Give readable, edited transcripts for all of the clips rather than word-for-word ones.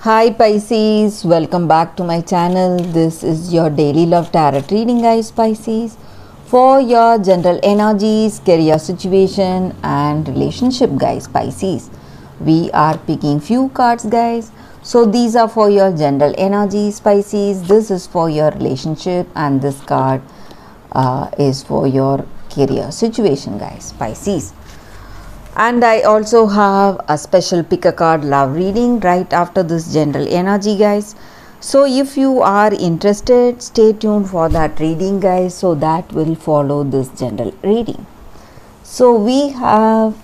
Hi Pisces, welcome back to my channel. This is your daily love tarot reading, guys. Pisces, for your general energies, career situation and relationship, guys. Pisces, we are picking few cards, guys. So these are for your general energies, Pisces. This is for your relationship and this card is for your career situation, guys. Pisces. And I also have a special pick a card love reading right after this general energy, guys. So if you are interested, stay tuned for that reading, guys. So that will follow this general reading. So we have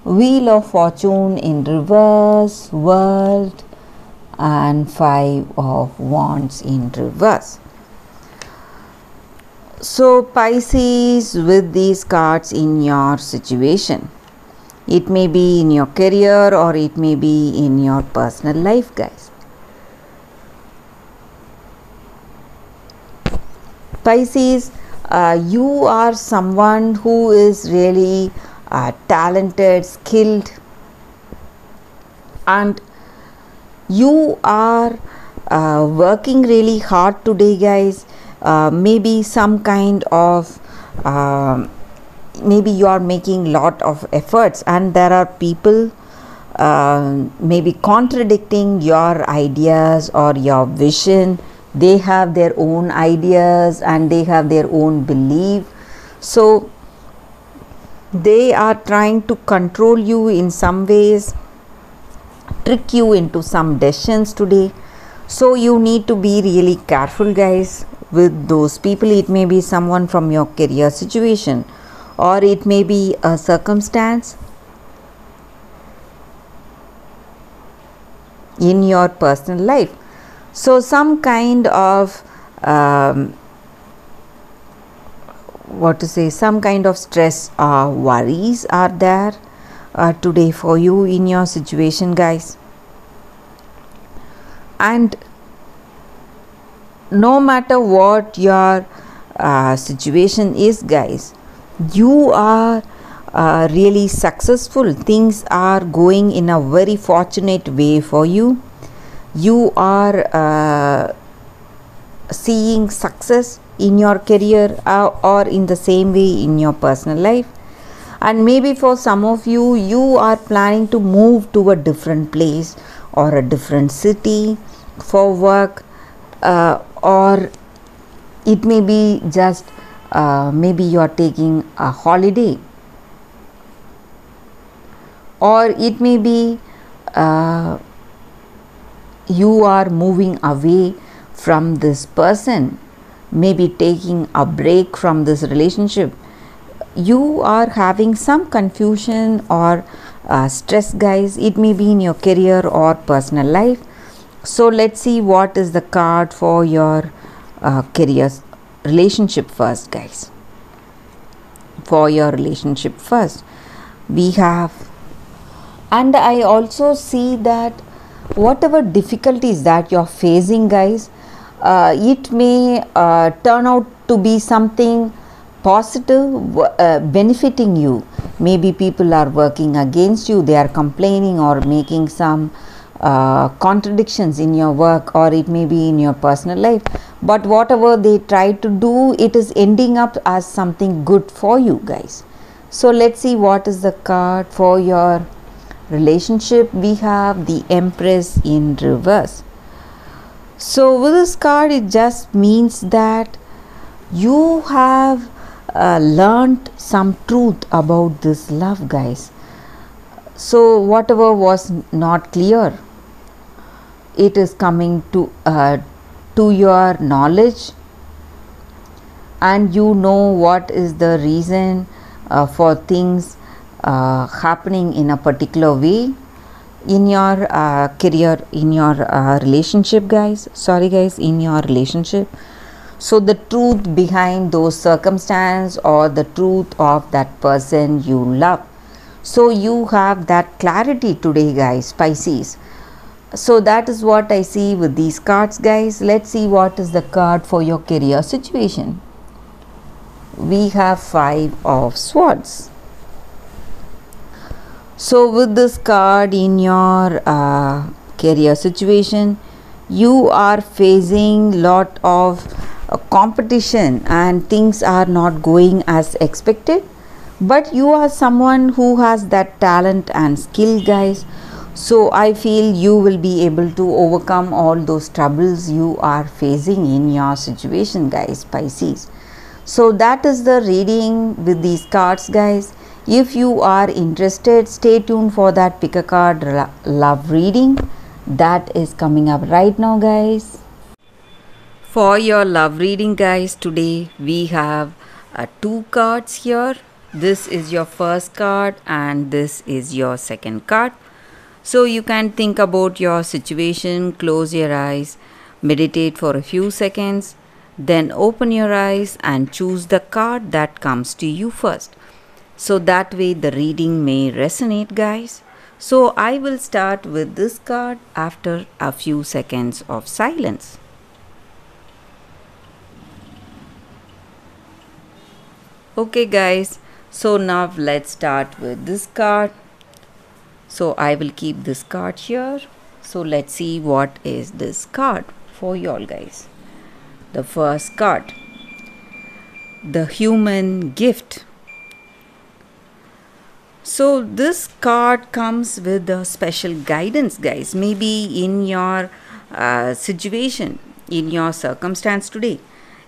Wheel of Fortune in reverse, World, and Five of Wands in reverse. So Pisces, with these cards in your situation, it may be in your career or it may be in your personal life, guys. Pisces, you are someone who is really talented, skilled, and you are working really hard today, guys. Maybe some kind of maybe you are making lot of efforts and there are people maybe contradicting your ideas or your vision. They have their own ideas and they have their own belief, so they are trying to control you in some ways, trick you into some decisions today. So you need to be really careful, guys, with those people. It may be someone from your career situation, or it may be a circumstance in your personal life. So some kind of some kind of stress or worries are there today for you in your situation, guys. And no matter what your situation is, guys, you are really successful. Things are going in a very fortunate way for you. You are seeing success in your career or in the same way in your personal life. And maybe for some of you, you are planning to move to a different place or a different city for work, or it may be just maybe you are taking a holiday, or it may be you are moving away from this person, maybe taking a break from this relationship. You are having some confusion or stress, guys. It may be in your career or personal life. So let's see what is the card for your career relationship first, guys. For your relationship first, we have, and I also see that whatever difficulties that you're facing, guys, it may turn out to be something positive, benefiting you. Maybe people are working against you, they are complaining or making some contradictions in your work, or it may be in your personal life, but whatever they try to do, it is ending up as something good for you, guys. So let's see what is the card for your relationship. We have the Empress in reverse. So with this card, it just means that you have learned some truth about this love, guys. So whatever was not clear, it is coming to your knowledge, and you know what is the reason for things happening in a particular way in your career, in your relationship, guys. Sorry, guys, in your relationship. So the truth behind those circumstances or the truth of that person you love. So you have that clarity today, guys, Pisces. So that is what I see with these cards, guys. Let's see what is the card for your career situation. We have Five of Swords. So with this card in your career situation, you are facing lot of competition and things are not going as expected, but you are someone who has that talent and skill, guys. So I feel you will be able to overcome all those troubles you are facing in your situation, guys, Pisces. So that is the reading with these cards, guys. If you are interested, stay tuned for that pick a card love reading that is coming up right now, guys. For your love reading, guys, today we have two cards here. This is your first card and this is your second card. So you can think about your situation, close your eyes, meditate for a few seconds, then open your eyes and choose the card that comes to you first. So that way the reading may resonate, guys. So I will start with this card after a few seconds of silence. Okay, guys, so now let's start with this card. So I will keep this card here. So let's see what is this card for y'all, guys. The first card, the human gift. So this card comes with a special guidance, guys. Maybe in your situation, in your circumstance today.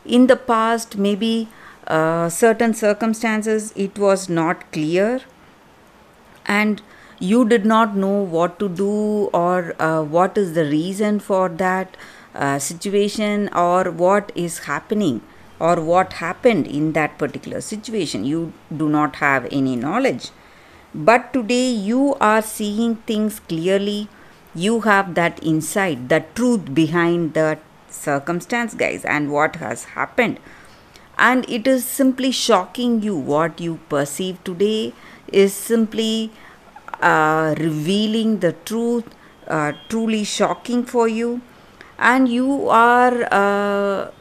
In the past, maybe certain circumstances it was not clear and you did not know what to do or what is the reason for that situation or what is happening or what happened in that particular situation. You do not have any knowledge, but today you are seeing things clearly. You have that insight, the truth behind that circumstance, guys, and what has happened, and it is simply shocking you. What you perceive today is simply revealing the truth, truly shocking for you, and you are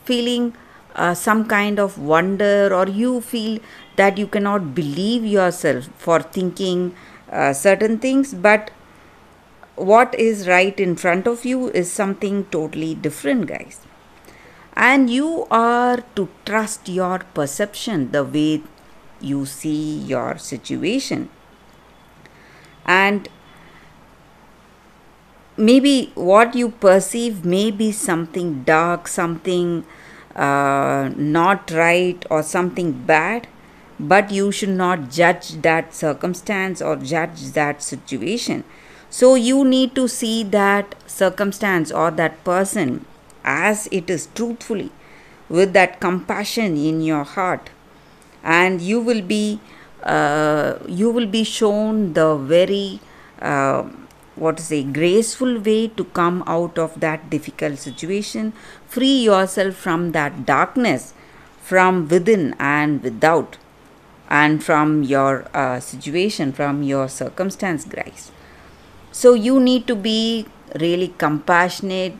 feeling some kind of wonder, or you feel that you cannot believe yourself for thinking certain things, but what is right in front of you is something totally different, guys. And you are to trust your perception, the way you see your situation. And maybe what you perceive may be something dark, something not right, or something bad, but you should not judge that circumstance or judge that situation. So you need to see that circumstance or that person as it is, truthfully, with that compassion in your heart, and you will be shown the very what to say, graceful way to come out of that difficult situation. Free yourself from that darkness from within and without, and from your situation, from your circumstance, guys. So you need to be really compassionate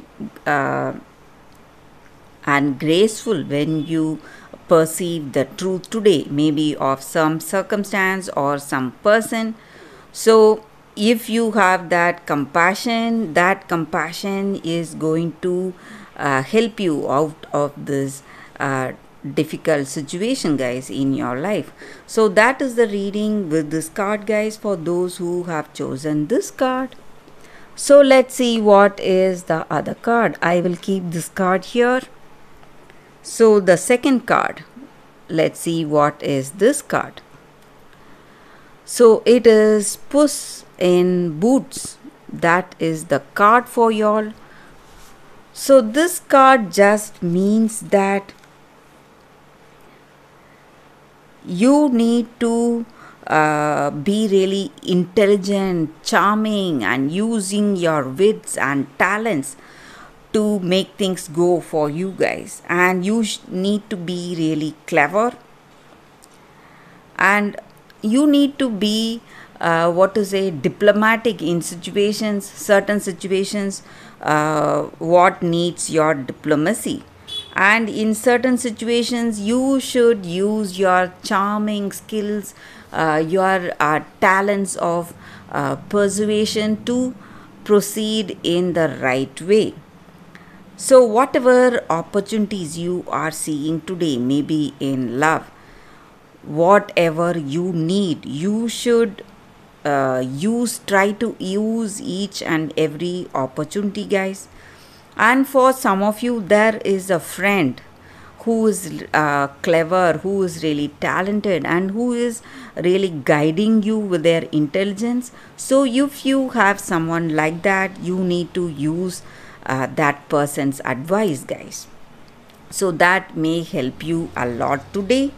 and graceful when you perceive the truth today, maybe of some circumstance or some person. So if you have that compassion is going to help you out of this difficult situation, guys, in your life. So that is the reading with this card, guys, for those who have chosen this card. So let's see what is the other card. I will keep this card here. So the second card, let's see what is this card. So it is Puss in Boots. That is the card for y'all. So this card just means that you need to be really intelligent, charming, and using your wits and talents to make things go for you, guys. And you need to be really clever, and you need to be diplomatic in situations, certain situations what needs your diplomacy, and in certain situations you should use your charming skills, your talents of persuasion to proceed in the right way. So, whatever opportunities you are seeing today, maybe in love, whatever you need, you should try to use each and every opportunity, guys. And for some of you, there is a friend who is clever, who is really talented, and who is really guiding you with their intelligence. So, if you have someone like that, you need to use that person's advice, guys. So, that may help you a lot today.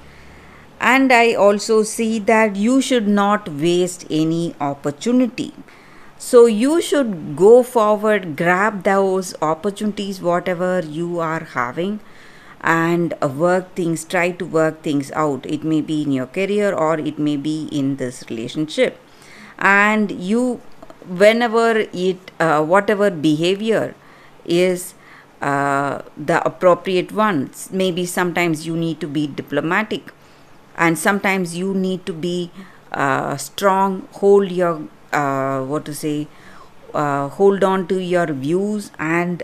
And I also see that you should not waste any opportunity. So you should go forward, grab those opportunities, whatever you are having, and try to work things out. It may be in your career or it may be in this relationship. And you, whenever whatever behavior is the appropriate ones, maybe sometimes you need to be diplomatic, and sometimes you need to be strong, hold your hold on to your views, and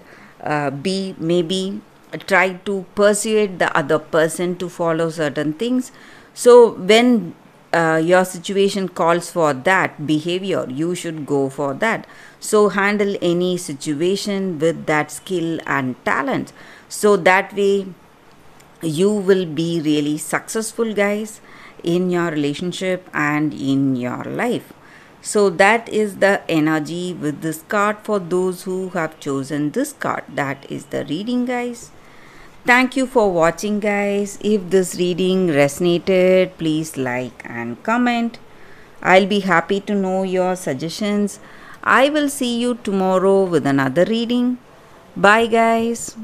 be maybe try to persuade the other person to follow certain things. So when your situation calls for that behavior, you should go for that. So handle any situation with that skill and talent, so that way you will be really successful, guys, in your relationship and in your life. So that is the energy with this card for those who have chosen this card. That is the reading, guys. Thank you for watching, guys. If this reading resonated, please like and comment. I'll be happy to know your suggestions. I will see you tomorrow with another reading. Bye, guys.